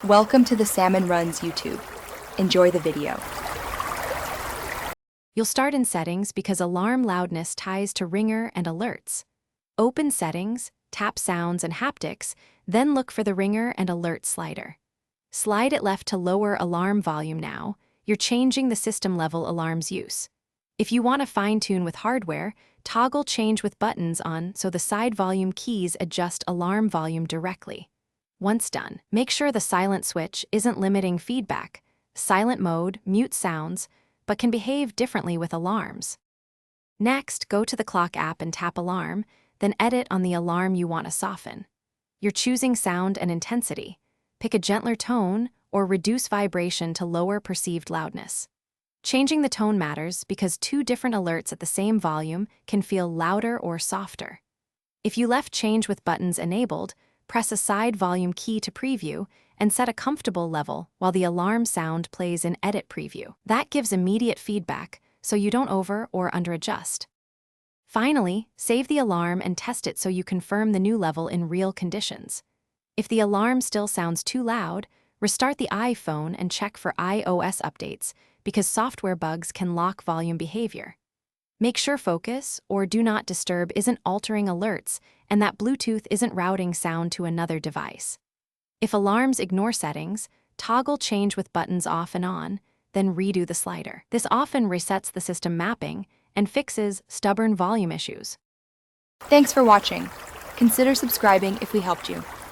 Welcome to the Salmon Runs YouTube. Enjoy the video. You'll start in Settings because alarm loudness ties to ringer and alerts. Open Settings, tap Sounds and Haptics, then look for the ringer and alert slider. Slide it left to lower alarm volume now. You're changing the system level alarm's use. If you want to fine-tune with hardware, toggle Change with buttons on so the side volume keys adjust alarm volume directly. Once done, make sure the silent switch isn't limiting feedback. Silent mode mutes sounds, but can behave differently with alarms. Next, go to the clock app and tap Alarm, then edit on the alarm you want to soften. You're choosing sound and intensity. Pick a gentler tone or reduce vibration to lower perceived loudness. Changing the tone matters because two different alerts at the same volume can feel louder or softer. If you left Change with buttons enabled, press a side volume key to preview and set a comfortable level while the alarm sound plays in Edit Preview. That gives immediate feedback, so you don't over or under adjust. Finally, save the alarm and test it so you confirm the new level in real conditions. If the alarm still sounds too loud, restart the iPhone and check for iOS updates because software bugs can lock volume behavior. Make sure Focus or Do Not Disturb isn't altering alerts and that Bluetooth isn't routing sound to another device. If alarms ignore settings, toggle Change with buttons off and on, then redo the slider. This often resets the system mapping and fixes stubborn volume issues. Thanks for watching. Consider subscribing if we helped you.